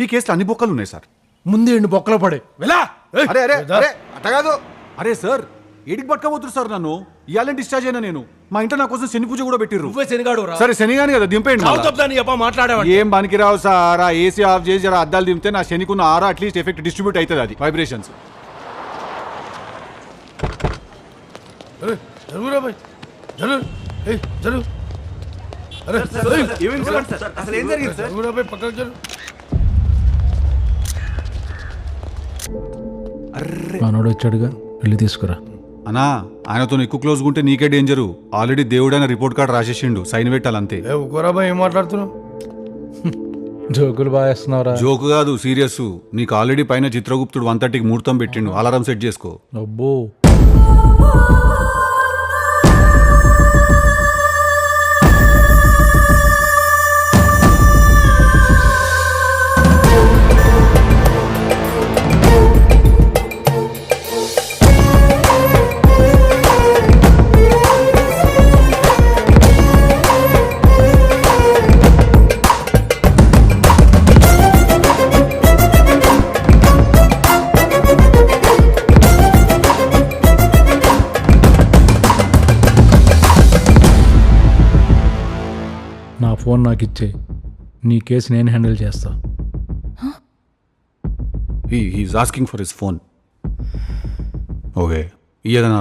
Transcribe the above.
ఈ కేసులో అన్ని బొక్కలు ఉన్నాయి సార్. ముందే ఎండు బొక్కలో పడే వెళ్ళా. అరే అరే అరే అట్ట కాదు. అరే సార్ ఏడికి పట్టుకోబోతురు సార్ నన్ను? ఇయాలని డిశ్చార్జ్ అయినా నేను. మా ఇంట్లో నా కోసం శని పూజ కూడా పెట్టిర్రు. నువ్వే శనిగాడు రా. సరే శనిగాని కదా దింపేయండి మళ్ళా. మాట్లాడేవాడు ఏం పనికి రావు సార్. ఆ ఏసీ ఆఫ్ చేసి జర అద్దాలు దింపితే నా శనికున్న ఆరా అట్లీస్ట్ ఎఫెక్ట్ డిస్ట్రిబ్యూట్ అవుతుంది. అది వైబ్రేషన్స్. జరుగురా బాయ్ జరుగు. జరుగు. అరే అసలు ఏం జరిగింది సార్? జరుగురా బాయ్ పక్కకు జరుగు. మనోడు వచ్చాడుగా వెళ్ళి తీసుకురా. అన్నా ఆయనతో ఎక్కువ క్లోజ్గా ఉంటే నీకే డేంజరు. ఆల్రెడీ దేవుడు అయిన రిపోర్ట్ కార్డ్ రాసేసిండు, సైన్ పెట్టాలంతే. ఊకోరా బాయ్ ఏం మాట్లాడుతున్నావు? జోకులు బాగా వేస్తున్నావురా. జోకు కాదు సీరియస్. నీకు ఆల్రెడీ పైన చిత్రగుప్తుడు 1:30కి ముహూర్తం పెట్టిండు. అలారం సెట్ చేసుకో. అబ్బో నా ఫోన్ నాకు ఇచ్చే, నీ కేసు నేను హ్యాండిల్ చేస్తా. He's asking for his phone. Okay. ఏదైనా